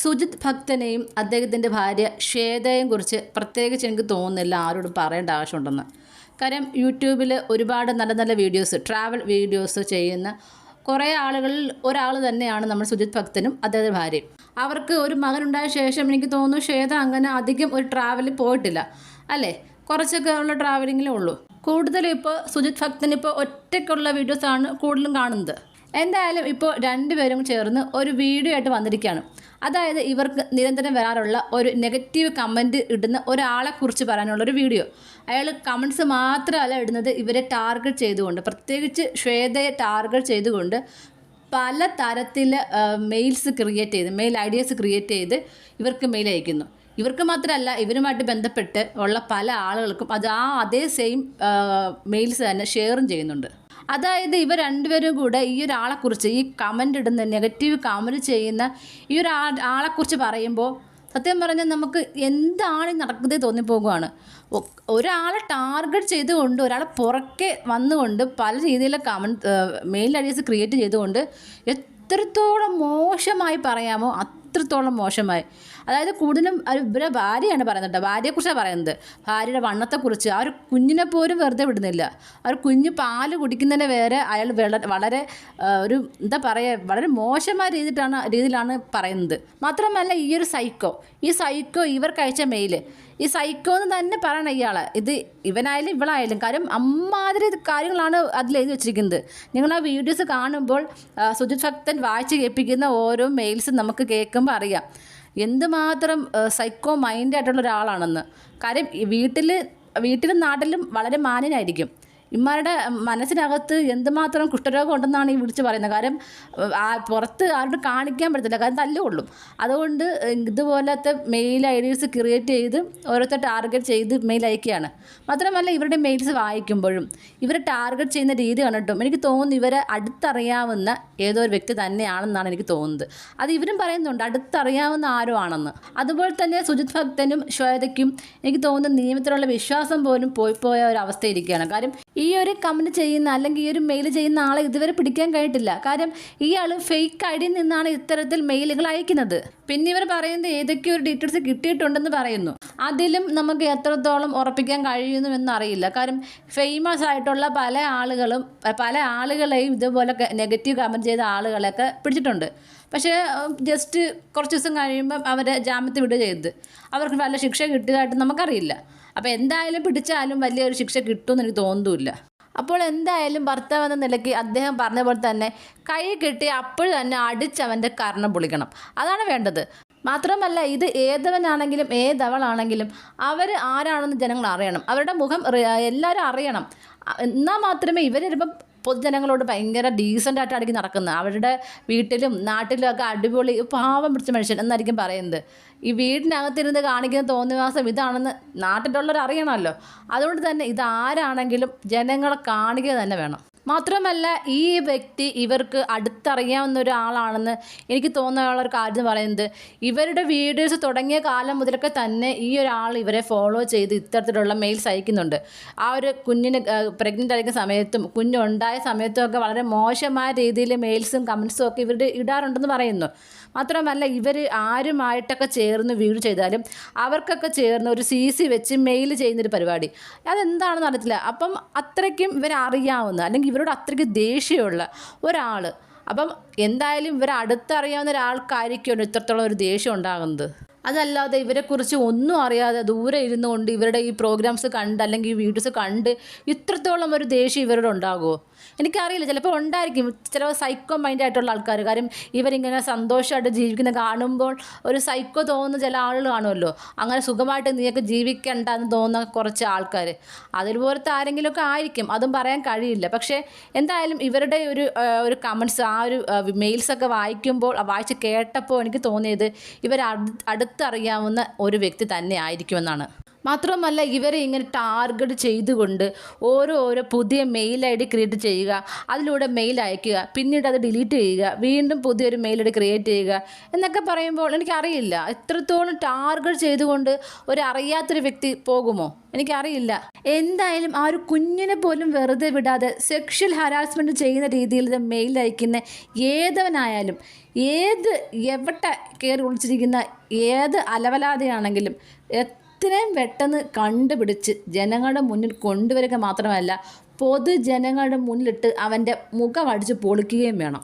സുജിത് ഭക്തനെയും അദ്ദേഹത്തിൻ്റെ ഭാര്യ ശ്വേതയെയും കുറിച്ച് പ്രത്യേകിച്ച് എനിക്ക് തോന്നുന്നില്ല ആരോടും പറയേണ്ട ആവശ്യമുണ്ടെന്ന്. കാര്യം യൂട്യൂബിൽ ഒരുപാട് നല്ല നല്ല വീഡിയോസ്, ട്രാവൽ വീഡിയോസ് ചെയ്യുന്ന കുറേ ആളുകളിൽ ഒരാൾ തന്നെയാണ് നമ്മൾ സുജിത് ഭക്തനും അദ്ദേഹത്തിൻ്റെ ഭാര്യയും. അവർക്ക് ഒരു മകനുണ്ടായ ശേഷം എനിക്ക് തോന്നുന്നു ശ്വേത അങ്ങനെ അധികം ഒരു ട്രാവലിൽ പോയിട്ടില്ല അല്ലേ, കുറച്ചൊക്കെ ഉള്ള ട്രാവലിങ്ങിലേ ഉള്ളൂ. കൂടുതലും ഇപ്പോൾ സുജിത് ഭക്തൻ ഇപ്പോൾ ഒറ്റയ്ക്കുള്ള വീഡിയോസാണ് കൂടുതലും കാണുന്നത്. എന്തായാലും ഇപ്പോൾ രണ്ടുപേരും ചേർന്ന് ഒരു വീഡിയോ ആയിട്ട് വന്നിരിക്കുകയാണ്. അതായത് ഇവർക്ക് നിരന്തരം വരാറുള്ള ഒരു നെഗറ്റീവ് കമൻറ്റ് ഇടുന്ന ഒരാളെക്കുറിച്ച് പറയാനുള്ളൊരു വീഡിയോ. അയാൾ കമൻറ്റ്സ് മാത്രമല്ല ഇടുന്നത്, ഇവരെ ടാർഗറ്റ് ചെയ്തുകൊണ്ട്, പ്രത്യേകിച്ച് ശ്വേതയെ ടാർഗറ്റ് ചെയ്തുകൊണ്ട് പല തരത്തിൽ മെയിൽസ് ക്രിയേറ്റ് ചെയ്ത്, മെയിൽ ഐഡിയാസ് ക്രിയേറ്റ് ചെയ്ത് ഇവർക്ക് മെയിൽ അയക്കുന്നു. ഇവർക്ക് മാത്രമല്ല, ഇവരുമായിട്ട് ബന്ധപ്പെട്ട് ഉള്ള പല ആളുകൾക്കും അത് അതേ സെയിം മെയിൽസ് തന്നെ ഷെയറും ചെയ്യുന്നുണ്ട്. അതായത് ഇവർ രണ്ടുപേരും കൂടെ ഈ ഒരാളെക്കുറിച്ച്, ഈ കമൻ്റ് ഇടുന്ന, നെഗറ്റീവ് കമൻറ്റ് ചെയ്യുന്ന ഈ ആളെക്കുറിച്ച് പറയുമ്പോൾ സത്യം പറഞ്ഞാൽ നമുക്ക് എന്താണ് നടക്കുന്നത് തോന്നിപ്പോകുകയാണ്. ഒരാളെ ടാർഗറ്റ് ചെയ്തുകൊണ്ട്, ഒരാളെ പുറക്കെ വന്നുകൊണ്ട് പല രീതിയിലെ മെയിൽ ഐഡിയാസ് ക്രിയേറ്റ് ചെയ്തുകൊണ്ട് എത്രത്തോളം മോശമായി പറയാമോ അത്രത്തോളം മോശമായി. അതായത് കൂടുതലും ഇവരെ ഭാര്യയാണ് പറയുന്നത് കേട്ടോ, ഭാര്യയെക്കുറിച്ചാണ് പറയുന്നത്. ഭാര്യയുടെ വണ്ണത്തെക്കുറിച്ച്, ആ ഒരു കുഞ്ഞിനെ പോലും വെറുതെ വിടുന്നില്ല. ആ ഒരു കുഞ്ഞ് പാല് കുടിക്കുന്നതിന് വരെ അയാൾ വളരെ ഒരു എന്താ പറയുക, വളരെ മോശമായ രീതിയിലാണ് പറയുന്നത്. മാത്രമല്ല ഈ ഒരു ഈ സൈക്കോ ഇവർക്ക് അയച്ച മെയില്, ഈ സൈക്കോ എന്ന് തന്നെ പറയണം ഇയാളെ. ഇത് ഇവനായാലും ഇവളായാലും, കാര്യം അമ്മാതിരി കാര്യങ്ങളാണ് അതിൽ എഴുതി വെച്ചിരിക്കുന്നത്. നിങ്ങൾ ആ വീഡിയോസ് കാണുമ്പോൾ സുജിത് ഭക്തൻ വായിച്ച് കേൾപ്പിക്കുന്ന ഓരോ മെയിൽസും നമുക്ക് കേൾക്കുമ്പോൾ അറിയാം എന്തുമാത്രം സൈക്കോ മൈൻഡായിട്ടുള്ള ഒരാളാണെന്ന്. കാര്യം വീട്ടിലും നാട്ടിലും വളരെ മാന്യനായിരിക്കും. ഇമാരുടെ മനസ്സിനകത്ത് എന്തുമാത്രം കുഷ്ഠരോഗം ഉണ്ടെന്നാണ് ഈ വിളിച്ച് പറയുന്നത്. കാര്യം പുറത്ത് ആരോട് കാണിക്കാൻ പറ്റത്തില്ല, കാര്യം തല്ലുകൊള്ളും. അതുകൊണ്ട് ഇതുപോലത്തെ മെയിൽ ഐഡീസ് ക്രിയേറ്റ് ചെയ്ത് ഓരോരുത്തർ ടാർഗറ്റ് ചെയ്ത് മെയിൽ അയക്കുകയാണ്. മാത്രമല്ല ഇവരുടെ മെയിൽസ് വായിക്കുമ്പോഴും ഇവരെ ടാർഗറ്റ് ചെയ്യുന്ന രീതി കണ്ടിട്ടും എനിക്ക് തോന്നുന്നു ഇവരെ അടുത്തറിയാവുന്ന ഏതോ ഒരു വ്യക്തി തന്നെയാണെന്നാണ് എനിക്ക് തോന്നുന്നത്. അത് ഇവരും പറയുന്നുണ്ട്, അടുത്തറിയാവുന്ന ആരോ ആണെന്ന്. അതുപോലെ തന്നെ സുജിത് ഭക്തനും ശ്വേതയ്ക്കും എനിക്ക് തോന്നുന്നു നിയമത്തിലുള്ള വിശ്വാസം പോലും പോയ ഒരു അവസ്ഥയിരിക്കുകയാണ്. കാര്യം ഈ ഒരു കമൻറ്റ് ചെയ്യുന്ന അല്ലെങ്കിൽ ഈ ഒരു മെയിൽ ചെയ്യുന്ന ആളെ ഇതുവരെ പിടിക്കാൻ കഴിഞ്ഞിട്ടില്ല. കാര്യം ഇയാൾ ഫേക്ക് ഐഡിയിൽ നിന്നാണ് ഇത്തരത്തിൽ മെയിലുകൾ അയക്കുന്നത്. പിന്നെ ഇവർ പറയുന്നത് ഏതൊക്കെയോ ഒരു ഡീറ്റെയിൽസ് കിട്ടിയിട്ടുണ്ടെന്ന് പറയുന്നു. അതിലും നമുക്ക് എത്രത്തോളം ഉറപ്പിക്കാൻ കഴിയുന്നു അറിയില്ല. കാര്യം ഫേമസ് ആയിട്ടുള്ള പല ആളുകളെയും ഇതുപോലെ നെഗറ്റീവ് കമൻറ്റ് ചെയ്ത ആളുകളെയൊക്കെ പിടിച്ചിട്ടുണ്ട്. പക്ഷേ ജസ്റ്റ് കുറച്ച് ദിവസം കഴിയുമ്പം അവരെ ജാമ്യത്തിൽ വിടുക ചെയ്ത് അവർക്ക് വല്ല ശിക്ഷ കിട്ടിയതായിട്ട് നമുക്കറിയില്ല. അപ്പോൾ എന്തായാലും പിടിച്ചാലും വലിയൊരു ശിക്ഷ കിട്ടുമെന്ന് എനിക്ക് തോന്നുന്നില്ല. അപ്പോൾ എന്തായാലും ഭർത്താവ് എന്ന നിലയ്ക്ക് അദ്ദേഹം പറഞ്ഞ പോലെ തന്നെ കൈ കെട്ടി അപ്പോൾ തന്നെ അടിച്ചവൻ്റെ കർണം പൊളിക്കണം, അതാണ് വേണ്ടത്. മാത്രമല്ല ഇത് ഏതവനാണെങ്കിലും ഏതവളാണെങ്കിലും അവർ ആരാണെന്ന് ജനങ്ങൾ അറിയണം, അവരുടെ മുഖം എല്ലാവരും അറിയണം. എന്നാൽ മാത്രമേ ഇവരിപ്പം പൊതുജനങ്ങളോട് ഭയങ്കര ഡീസൻ്റായിട്ടായിരിക്കും നടക്കുന്നത്. അവരുടെ വീട്ടിലും നാട്ടിലും ഒക്കെ അടിപൊളി പാവം പിടിച്ച മനുഷ്യൻ എന്നായിരിക്കും പറയുന്നത്. ഈ വീടിനകത്തിരുന്ന് കാണിക്കുന്ന തോന്നിവാസം ഇതാണെന്ന് നാട്ടിലുള്ളവർ അറിയണമല്ലോ. അതുകൊണ്ട് തന്നെ ഇതാരാണെങ്കിലും ജനങ്ങളെ കാണുക തന്നെ വേണം. മാത്രമല്ല ഈ വ്യക്തി ഇവർക്ക് അടുത്തറിയാവുന്ന ഒരാളാണെന്ന് എനിക്ക് തോന്നുന്ന ഒരു കാര്യം പറയുന്നത്, ഇവരുടെ വീഡിയോസ് തുടങ്ങിയ കാലം മുതലൊക്കെ തന്നെ ഈ ഒരാൾ ഇവരെ ഫോളോ ചെയ്ത് ഇത്തരത്തിലുള്ള മെയിൽസ് അയക്കുന്നുണ്ട്. ആ ഒരു കുഞ്ഞിന് പ്രഗ്നൻ്റ് ആയിരിക്കുന്ന സമയത്തും കുഞ്ഞുണ്ടായ സമയത്തും ഒക്കെ വളരെ മോശമായ രീതിയിൽ മെയിൽസും കമൻസും ഒക്കെ ഇവരുടെ ഇടാറുണ്ടെന്ന് പറയുന്നു. മാത്രമല്ല ഇവർ ആരുമായിട്ടൊക്കെ ചേർന്ന് വീഡിയോ ചെയ്താലും അവർക്കൊക്കെ ചേർന്ന് ഒരു CC വെച്ച് മെയിൽ ചെയ്യുന്നൊരു പരിപാടി, അതെന്താണെന്ന് അറിയത്തില്ല. അപ്പം അത്രയ്ക്കും ഇവരറിയാവുന്ന അല്ലെങ്കിൽ ഇവരോട് അത്രയ്ക്ക് ദേഷ്യമുള്ള ഒരാൾ, അപ്പം എന്തായാലും ഇവരെ അടുത്തറിയാവുന്ന ഒരാൾക്കായിരിക്കുമല്ലോ ഇത്രത്തോളം ഒരു ദേഷ്യം ഉണ്ടാകുന്നത്. അതല്ലാതെ ഇവരെക്കുറിച്ച് ഒന്നും അറിയാതെ ദൂരെ ഇരുന്നു കൊണ്ട് ഇവരുടെ ഈ പ്രോഗ്രാംസ് കണ്ട് അല്ലെങ്കിൽ ഈ വീഡിയോസ് കണ്ട് ഇത്രത്തോളം ഒരു ദേഷ്യം ഇവരോട് ഉണ്ടാകുമോ എനിക്കറിയില്ല. ചിലപ്പോൾ ഉണ്ടായിരിക്കും, ചില സൈക്കോ മൈൻഡായിട്ടുള്ള ആൾക്കാർ. കാര്യം ഇവരിങ്ങനെ സന്തോഷമായിട്ട് ജീവിക്കുന്ന കാണുമ്പോൾ ഒരു സൈക്കോ തോന്നുന്ന ചില ആളുകൾ കാണുമല്ലോ, അങ്ങനെ സുഖമായിട്ട് നീയൊക്കെ ജീവിക്കണ്ട എന്ന് തോന്നുന്ന കുറച്ച് ആൾക്കാർ. അതുപോലത്തെ ആരെങ്കിലുമൊക്കെ ആയിരിക്കും, അതും പറയാൻ കഴിയില്ല. പക്ഷേ എന്തായാലും ഇവരുടെ ഒരു കമൻറ്റ്സ്, ആ ഒരു മെയിൽസൊക്കെ വായിച്ച് കേട്ടപ്പോൾ എനിക്ക് തോന്നിയത് ഇവർ അടുത്തറിയാവുന്ന ഒരു വ്യക്തി തന്നെ ആയിരിക്കുമെന്നാണ്. മാത്രമല്ല ഇവരെ ഇങ്ങനെ ടാർഗറ്റ് ചെയ്തുകൊണ്ട് ഓരോ പുതിയ മെയിൽ ഐ ഡി ക്രിയേറ്റ് ചെയ്യുക, അതിലൂടെ മെയിൽ അയയ്ക്കുക, പിന്നീട് അത് ഡിലീറ്റ് ചെയ്യുക, വീണ്ടും പുതിയൊരു മെയിൽ ഐ ഡി ക്രിയേറ്റ് ചെയ്യുക എന്നൊക്കെ പറയുമ്പോൾ എനിക്കറിയില്ല എത്രത്തോളം ടാർഗറ്റ് ചെയ്തുകൊണ്ട് അറിയാത്തൊരു വ്യക്തി പോകുമോ, എനിക്കറിയില്ല. എന്തായാലും ആ ഒരു കുഞ്ഞിനെ പോലും വെറുതെ വിടാതെ സെക്ഷൽ ഹരാസ്മെൻറ്റ് ചെയ്യുന്ന രീതിയിൽ മെയിൽ അയക്കുന്ന ഏതവനായാലും, എവിടെ കയറി ഒളിച്ചിരിക്കുന്ന ഏത് അലവലാതെയാണെങ്കിലും എത്രയും പെട്ടെന്ന് കണ്ടുപിടിച്ച് ജനങ്ങളുടെ മുന്നിൽ കൊണ്ടുവരിക മാത്രമല്ല, പൊതുജനങ്ങളുടെ മുന്നിലിട്ട് അവൻ്റെ മുഖം അടിച്ച് പൊളിക്കുകയും വേണം.